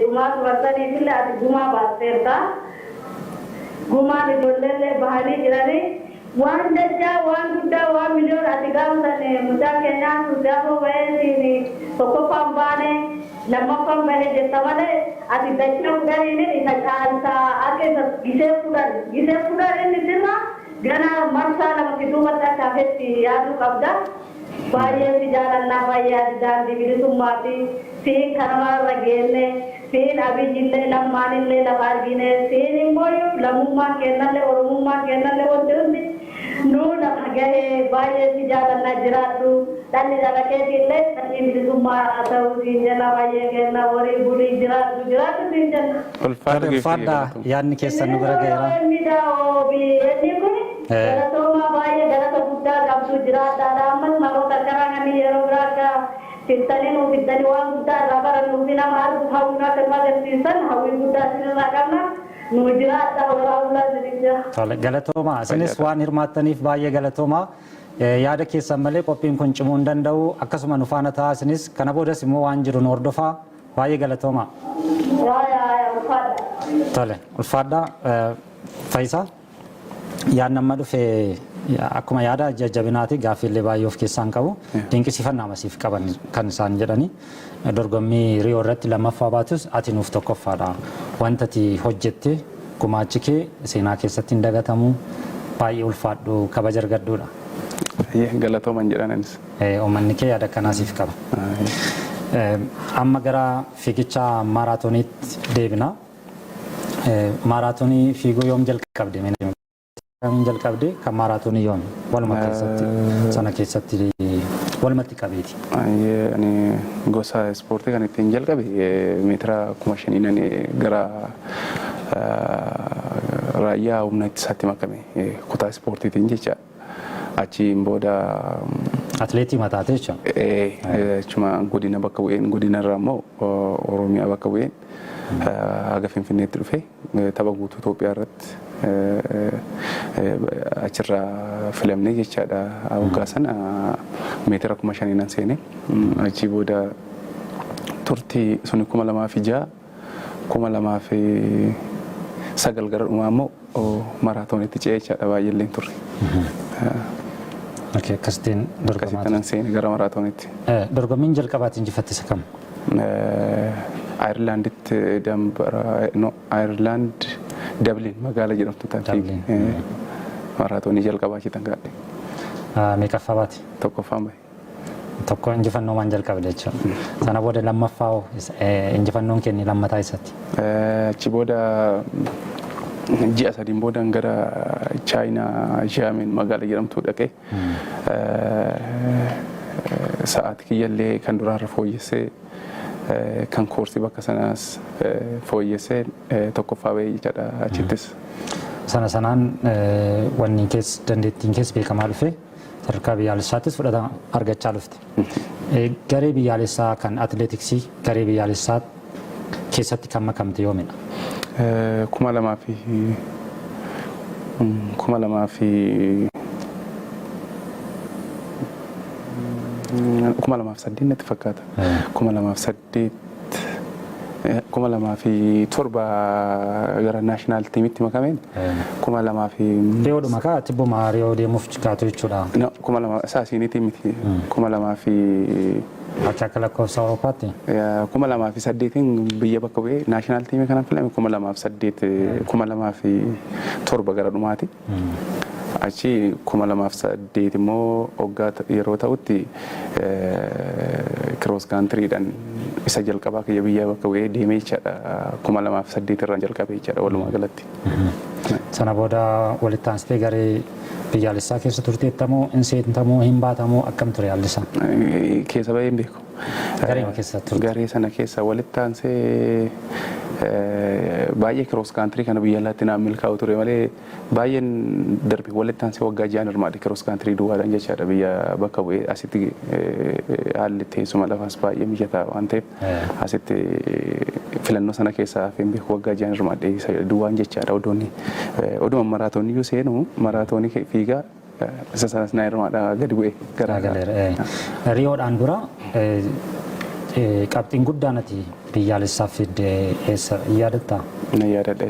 umat wartani filla guma baterta guma ni dolle bahani jirani wan daja wan gudda wan milyon atigam sane muda kenya sudah wayni ni toko pambane lamma pambane de tamale ati dachna ugari ni sa ake gise pudar ni dirna gana marsala makitu mata kafeti yadu kabda baye si jalan na baye dan di bidu sumati si karama ragene si abi jille lammanille labargine si nimboyu lamumma kenale orumma kenale wonde no na hagahe baye si jalan na jiratu dan ni jaga ke dille tani bidu summa atau si jala baye kenna ori budi jiratu dinjan ulfada yani kesan nugara ni da obi ni ko Galatoma baye galata gudda qabdu jirata daman maro takarangan ni yerobraka tintani no biddani wan gudda rabaran nubina mar hawna kalma tinsan hawi gudda sinna karna no jirata wala dirija tole galatoma sinis wan hirmatanif baye galatoma yaada keessan malee qophiin kun cimuu hin danda'u akkasuma nufaana ta'a sinis kana boodas immoo waan jiru nu hordofaa baay'ee galatooma tole ulfaadha Faayisaa yaan nama dhufe akkuma yaada jajjabinaati gaaffiillee baay'ee of keessaan qabu dinqisiifannaa masiif qaban kan isaan jedhani dorgommii Riyoo irratti lammaffaa baatus ati nuuf tokkoffaadha wanta ati hojjette gumaachi kee seenaa keessatti hin dagatamu baay'ee ulfaadhu kabaja argadduudha. Galatooman jedhanis. Uummanni kee yaada akkanaasiif qaba. Amma gara fiigicha maaraatooniitti deebina. Maaraatoonii fiiguu yoom jalqabde? Kamiin jalqabde kan maaraatoonii yoom? Waluma keessatti sana keessatti walumatti qabeeti. Ani gosa ispoortii kan ittiin jalqabe meetira 5,000 gara raayyaa humna ittisaatti makame kutaa ispoortiitiin jecha achiin booda atleetii mataate jecha. Cuma godina bakka bu'een godina irraa immoo Oromiyaa bakka bu'een haga Finfinneetti dhufe tapha guutuu Itoophiyaa irratti achirraa filamne jechaadha. Waggaa sana meetira 5,000 seene achii booda turtii suni 2006 2009 gara dhumaa immoo maaraatoonitti ce'ee jechaadha baay'eelleen turre. Okey, akkasitiin dorgomaa. Akkasitti seene gara maaraatoonitti. Dorgommiin jalqabaatti injifatte isa kam? Ayirlaanditti Ayirlaand Dablin magaalaa jedhamtu taate maaraatoonii jalqabaa achitti gaadhe. Meeqaffaa baate? Tokkoffaan bahe. Tokko injifannoo maan jalqabde jechuudha. Sana booda lammaffaa injifannoon kenni lammataa isatti. Achi booda ji'a sadiin booda gara Chaayinaa Xiamen magaalaa jedhamtu dhaqee sa'aatii kiyyallee kan duraarra fooyyessee kan koorsii bakka sanaas fooyyessee tokkoffaa bahee jechaadha achittis. Sanaan wanni keessa dandeettiin keessa beekamaa dhufe sadarkaa biyyaalessaattis fudhatama argachaa dhufte. Garee biyyaalessaa kan atleetiksii garee biyyaalessaa keessatti kan makamte yoomidha? 2008 natti fakkaata. 2007 gara naashinaal tiimitti makameen 2000 Riyoodhuma kaa tibbuma Riyoo deemuuf kaatu jechuudha. 2000 saasiiniitii miti 2000 akka lakkoofsa Awurooppaatti 2008 biyya bakka bu'ee naashinaal tiimii kanaan filame 2007 gara dhumaati. Achi 2008 immoo waggaa yeroo ta'utti kiroos kaantiriidhaan isa jalqabaa kiyya biyya bakka bu'ee deemee jechaadha. 2008 irraan jalqabee jechaadha walumaa galatti. Sana booda walitti aansitee garee biyyaalessaa keessa turteettamoo hin seentamoo hin baatamoo akkam ture haallisaa? Keessa bahee hin beeku. Garee sana keessa walitti aansee baay'ee kiroos kaantirii kana biyya alaatti naan milkaa'u ture malee baay'een darbe walitti aansee waggaa 6 hirmaadhe kiroos kaantirii duwwaadhaan jechaadha biyya bakka bu'ee asitti haalli teessuma lafaas baay'ee mijataa waan ta'eef asitti filannoo sana keessaa hafeen beeku waggaa 6 hirmaadhe duwwaan jechaadha oduma maraatoonii yoo seenu maraatoonii fiigaa isa sanas naa hirmaadha gadi bu'ee garaa Riyoodhaan dura qabxiin guddaan ati biyyaalessaaf fidde eessa yaadatta? Na yaadadha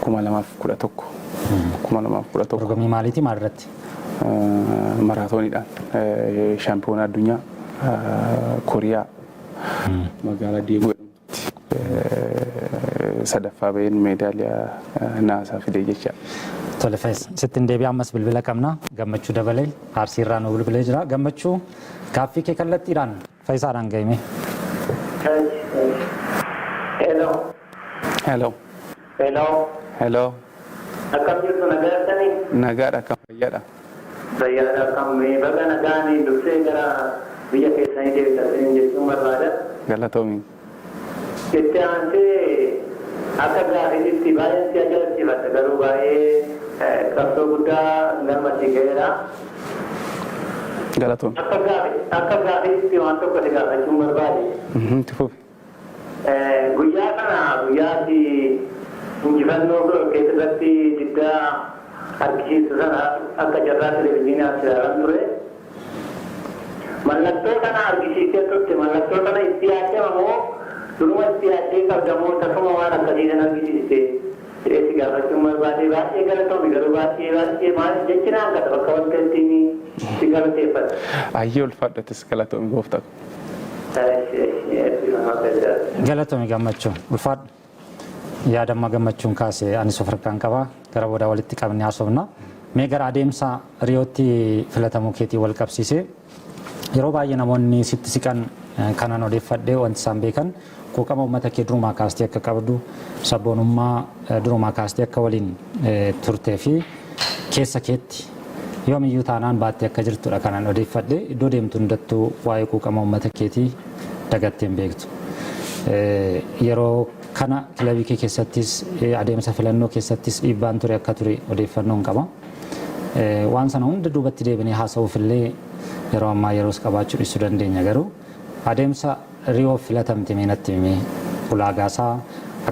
2011 Dorgommii maaliiti maalirratti? maraatooniidhaan shaampiyoonaa addunyaa Kooriyaa magaalaa Diigoo sadaffaa baheen meedaaliyaa naasaa fidee jecha. Tole Fayis, sittin deebi'ee ammas bilbila qabna. Gammachuu dabalee Arsiirraa nu bilbilee jira. Gammachuu gaaffii kee kallattiidhaan Fayisaadhaan gahime. Hello. Hello. Hello. Hello. Akkam jirtu nagaatanii? Nagaadha akkam fayyaadha? Fayyaadha akkam baga nagaanii dursee gara biyya keessanii deebitanii jechuun barbaada. Galatoomiin. Itti aansee akka gaariitti baay'ee si ajaa'ibsiifadha garuu baay'ee qabsoo guddaa galmatti ga'eera. Galatoom. Akka gaariitti waan tokko si gaafachuun barbaade. Guyyaa kana guyyaatti injifannoo keessatti diddaa harkisiisu sana akka jarraa televezyiinaatti ilaalan ture. Mallattoo kana argisiisee turte mallattoo kana itti yaadama moo duruma itti yaadee qabdamoo tasuma waan akkasii sana argisiiste si gaafachuun barbaade baay'ee galatoomi garuu baay'ee maal jechinaan qaba bakka wanta ittiin si galateeffata. Ayyee ulfaadhatis galatoomi gooftaa. Galatoomi Gammachuu ulfaadha. Yaadamma Gammachuun kaasee anis of harkaan qaba gara boodaa walitti qabnee haasofna. Mee gara adeemsa Riyootti filatamuu keetii wal qabsiisee yeroo baay'ee namoonni sitti siqan kanaan odeeffadhee wanti isaan beekan quuqama uummata kee durumaa kaastee akka qabdu sabboonummaa durumaa kaastee akka waliin turtee fi keessa keetti yoomiyyuu taanaan baattee akka jirtudha kanaan odeeffadhee iddoo deemtu hundattuu waa'ee quuqama uummata keetii dagattee hin beektu. Yeroo kana kilabii kee keessattis adeemsa filannoo keessattis dhiibbaan ture akka ture odeeffannoon qaba. Waan sana hunda duubatti deebinee haasa'uufillee yeroo ammaa yeroos qabaachuu dhiisuu dandeenya garuu adeemsa Riyoo filatamte meenatti himee ulaagaasaa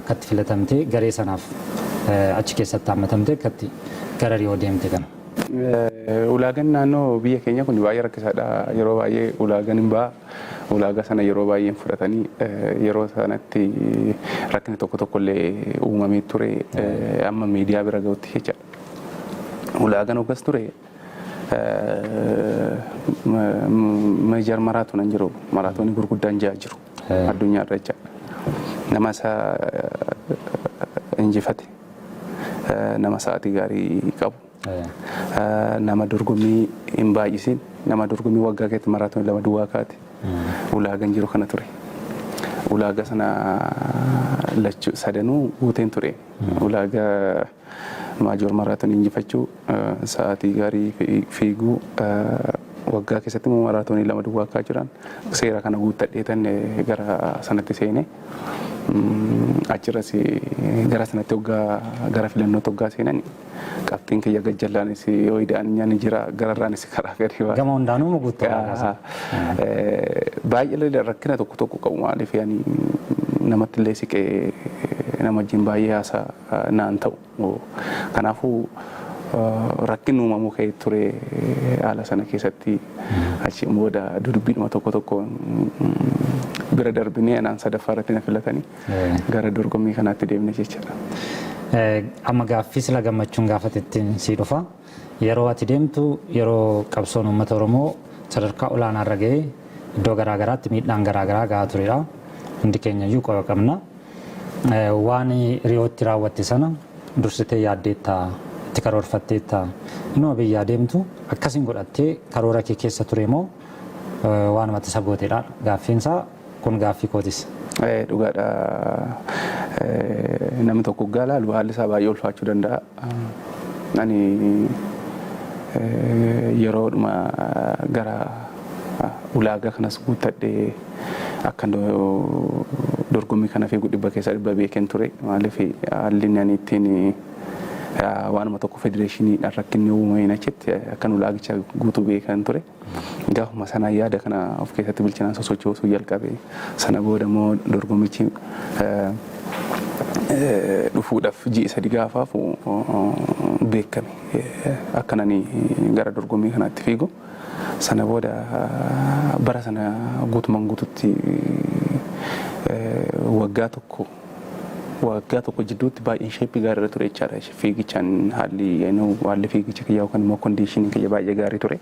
akkatti filatamte garee sanaaf achi keessatti hammatamte akkatti gara Riyoo deemte kana. Ulaagaan naannoo biyya keenya kun baay'ee rakkisaadha. Yeroo baay'ee ulaagaan hin ba'a. Ulaagaa sana yeroo baay'ee fudhatanii yeroo sanatti rakkinni tokkollee uumamee ture amma miidiyaa bira gahutti jecha. Ulaagaan hoggas ture meejar maraatoon jiru maraatoonii gurguddaan ja'a jiru addunyaa irra jecha. Nama isaa injifate nama sa'aatii gaarii qabu. Nama dorgommii hin baay'isin nama dorgommii waggaa keessatti maraatoonii 2 duwwaa kaate ulaagaan jiru kana ture. Ulaagaa sana lachuu sadanuu guuteen ture. Ulaagaa maajoor maraatoonii injifachuu sa'aatii gaarii fiiguu waggaa keessatti maraatoonii 2 duwwaa kaa jiran seera kana guuttadheetan gara sanatti seenee achirras gara sanatti gara filannootti waggaa seenan qabxiin kiyya gajjallaanis ho'idaan nyaanni jira gararraanis karaa gadi waa. Gama hundaanuu guuttudha. Baay'ee rakkina tokko qabu maaliif namatti illee siqee nama wajjin baay'ee haasaa naan ta'u. Kanaafuu rakkinni uumamuu ka'ee ture haala sana keessatti achi booda dubbiidhuma tokko bira darbinee anaan sadaffaa irratti na filatanii gara dorgommii kanaatti deemne jechaadha. Amma gaaffii sila Gammachuun gaafatettiin sii dhufa. Yeroo ati deemtu yeroo qabsoon uummata Oromoo sadarkaa olaanaa irra ga'ee iddoo garaagaraatti miidhaan garaagaraa gahaa turedha. Hundi keenya iyyuu qofa qabna. Waan Riyootti raawwatte sana dursitee yaaddeettaa itti karoorfatteettaa inuma biyyaa deemtu akkasiin godhattee karoora kee keessa ture moo waan mata sabooteedha gaaffiinsaa kun gaaffii kootis. Dhugaadha. Namni tokko gaalaalu haalli isaa baay'ee ulfaachuu danda'a. Ani yeroodhuma gara ulaagaa kanas guuttadhee akka dorgommii kana fiigu 100 beeken ture. Maaliif haalli ani ittiin waanuma tokko federeeshiniidhaan rakkinni uumameen achitti akkan ulaagicha guutuu beekan ture. Gaafuma sanaa yaada kana of keessatti bilchinaan sosochoosuu jalqabe. Sana booda immoo dorgommichi dhufuudhaaf ji'a 3 gaafaaf beekame akkanani gara dorgommii kanaatti fiigu. sana booda bara sana guutumaan guututti waggaa tokko jidduutti baay'een sheeppii gaarii ture jechaadha. Fiigichaan haalli fiigicha kiyyaa yookaan immoo kondiishinii kiyya baay'ee gaarii ture.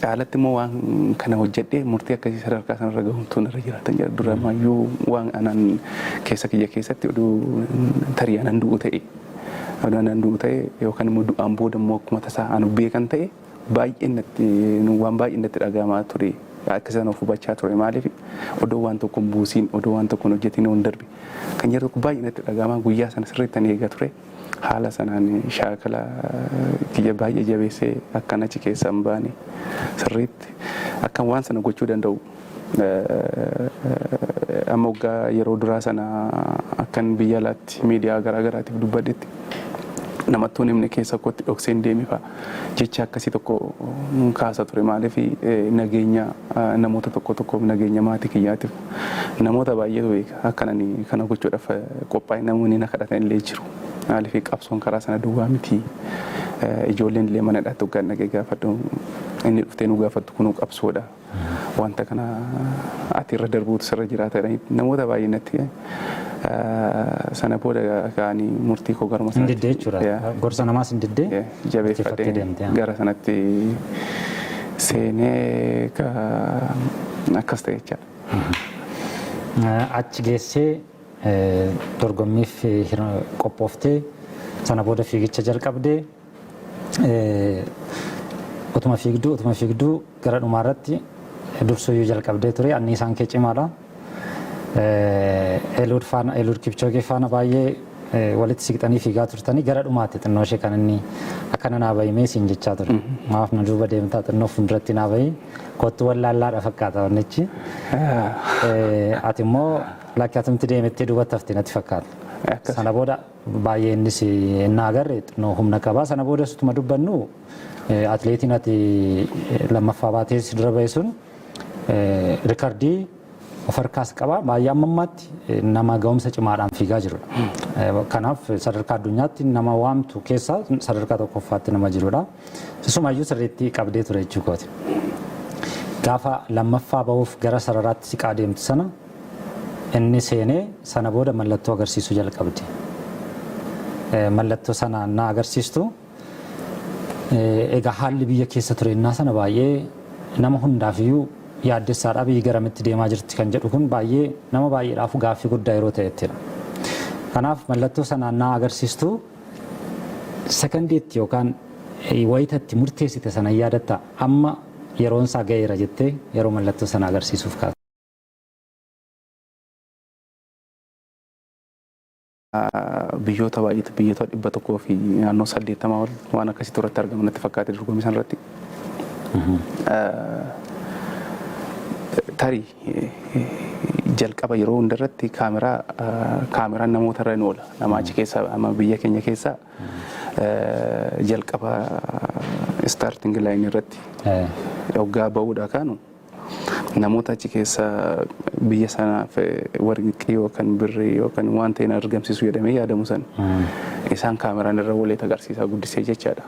Caalatti immoo waan kana hojjedhee murtii akkasii sadarkaa sanarra gahuumtuu narra jiraatan jira. Duramaayyuu waan anaan keessa kiyya keessatti oduu tarii anaan du'u ta'e yookaan immoo du'aan booda immoo akkuma tasaa anu beekan ta'e waan baay'ee natti dhagahamaa ture. Akkasaan of hubachaa ture maaliif odoo waan tokko buusiin odoo waan tokko hojjetiin hin darbe kan jedhu tokko baay'ee natti dhagahamaa guyyaa sana sirriitti eegaa ture. Haala sanaan shaakala kiyya baay'ee jabeessee akkan achi keessaa hin baane sirriitti akkan waan sana gochuu danda'u. Amma waggaa yeroo duraa sana akkan biyya alaatti miidiyaa garaagaraatiif dubbadhetti namattoon himne keessa kootti dhokseen deeme fa'a jecha akkasii tokko kaasa ture maaliif nageenya namoota tokkoof nageenya maatii kiyyaatiif namoota baay'eetu beeka akkanani kana gochuudhaaf qophaa'e namoonni na kadhatan illee jiru. Maaliif qabsoon karaa sana duwwaa miti ijoolleen illee mana dhaatti waggaan nagee gaafadhu inni dhuftee nu gaafattu kunuu qabsoodha. Wanta kana ati irra darbuutu sirra jiraatadha namoota baay'ee natti sana booda ka'anii murtii koo garuma sanatti. Hin diddee jechuudha. Gorsa namaas hin diddee. Jabeeffadhee gara sanatti seenee akkas ta'e jechaadha. Achi geessee dorgommiif qophooftee sana booda fiigicha jalqabdee utuma fiigduu gara dhumaarratti dursuyyuu jalqabdee ture anniisaan kee cimaadha. Eliud Kipchoogee faana baay'ee walitti siqxanii fiigaa turtanii gara dhumaatti xinnoo ishee kan inni akkana naa bahimee siin jechaa ture. Maaf na duuba deemtaa xinnoo fuulduratti naa bahii kottu wallaallaadha fakkaata wannichi. Ati immoo lakki atumti deemettee duubatti haftee natti fakkaata. Sana booda baay'ee innis innaa agarre xinnoo humna qabaa. Sana booda sutuma dubbannu atileetiin ati lammaffaa baatee si dura bahe sun rikardii of harkaas qaba baay'ee ammammaatti nama ga'umsa cimaadhaan fiigaa jirudha. Kanaaf sadarkaa addunyaatti nama waamtu keessaa sadarkaa tokkoffaatti nama jirudha. Isumayyuu sirriitti qabdee ture jechuukooti. Gaafa lammaffaa bahuuf gara sararaatti siqaa deemtu sana inni seenee sana booda mallattoo agarsiisuu jalqabde. Mallattoo sana na agarsiistu egaa haalli biyya keessa ture innaa sana baay'ee nama hundaafiyyuu yaaddessaadhaa biyyi garamitti deemaa jirti kan jedhu kun baay'ee nama baay'eedhaaf gaaffii guddaa yeroo ta'ettidha. Kanaaf mallattoo sanaan na agarsiistu sekondiitti yookaan wayitatti murteessite sana yaadatta amma yeroon isaa ga'eera jettee yeroo mallattoo sana agarsiisuuf kaasa. Biyyoota baay'eetu biyyoota 100 fi naannoo 80 waan akkasitti irratti argaman natti fakkaate dorgommii sanarratti. Tarii jalqaba yeroo hundarratti kaameraan namoota irra ni oola. Nama achi keessa amma biyya keenya keessa jalqaba starting line irratti hoggaa bahuudha kaanu namoota achi keessa biyya sanaaf warqii yookaan birrii yookaan waan ta'een argamsiisu jedhamee yaadamu san isaan kaameraan irra oolee agarsiisaa guddisee jechaadha.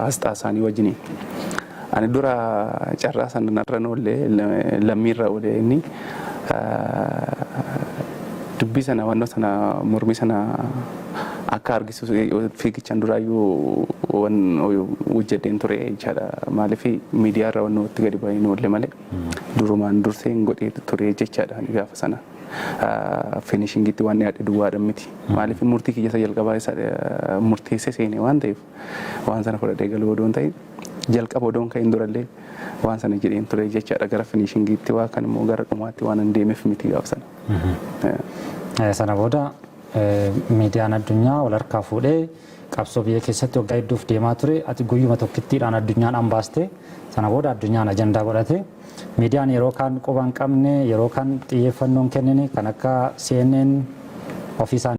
Asxaa isaanii wajjiniin. Ani dura carraa sana narra noollee lammiirra oolee inni dubbii sana wannoo sana mormii sana akka argisiisu fiigichaan duraayyuu hojjedheen ture jechaadha. Maaliif miidiyaarra wannoo itti gadi baay'ee noollee malee durumaan dursee hin godhee ture jechaadha gaafa sana. Finishingitti waan dhiyaate duwwaadha miti. Maaliif murtii kiyya jalqabaa murteessee seenee waan ta'eef waan sana fudhadhee galuu odoon ta'e jalqaba odoon ka'in durallee waan sana jedheen ture jechaadha gara finishingiitti waa kan immoo gara dhumaatti waan hin deemeef miti gaafa sana. Sana booda miidiyaan addunyaa wal harkaa fuudhee qabsoo biyya keessatti waggaa hedduuf deemaa ture ati guyyuma tokkittiidhaan addunyaan ambaaste sana booda addunyaan ajandaa godhate miidiyaan yeroo kaan quba hin qabne yeroo kaan xiyyeeffannoon kennine kan akka CNN ofiisaan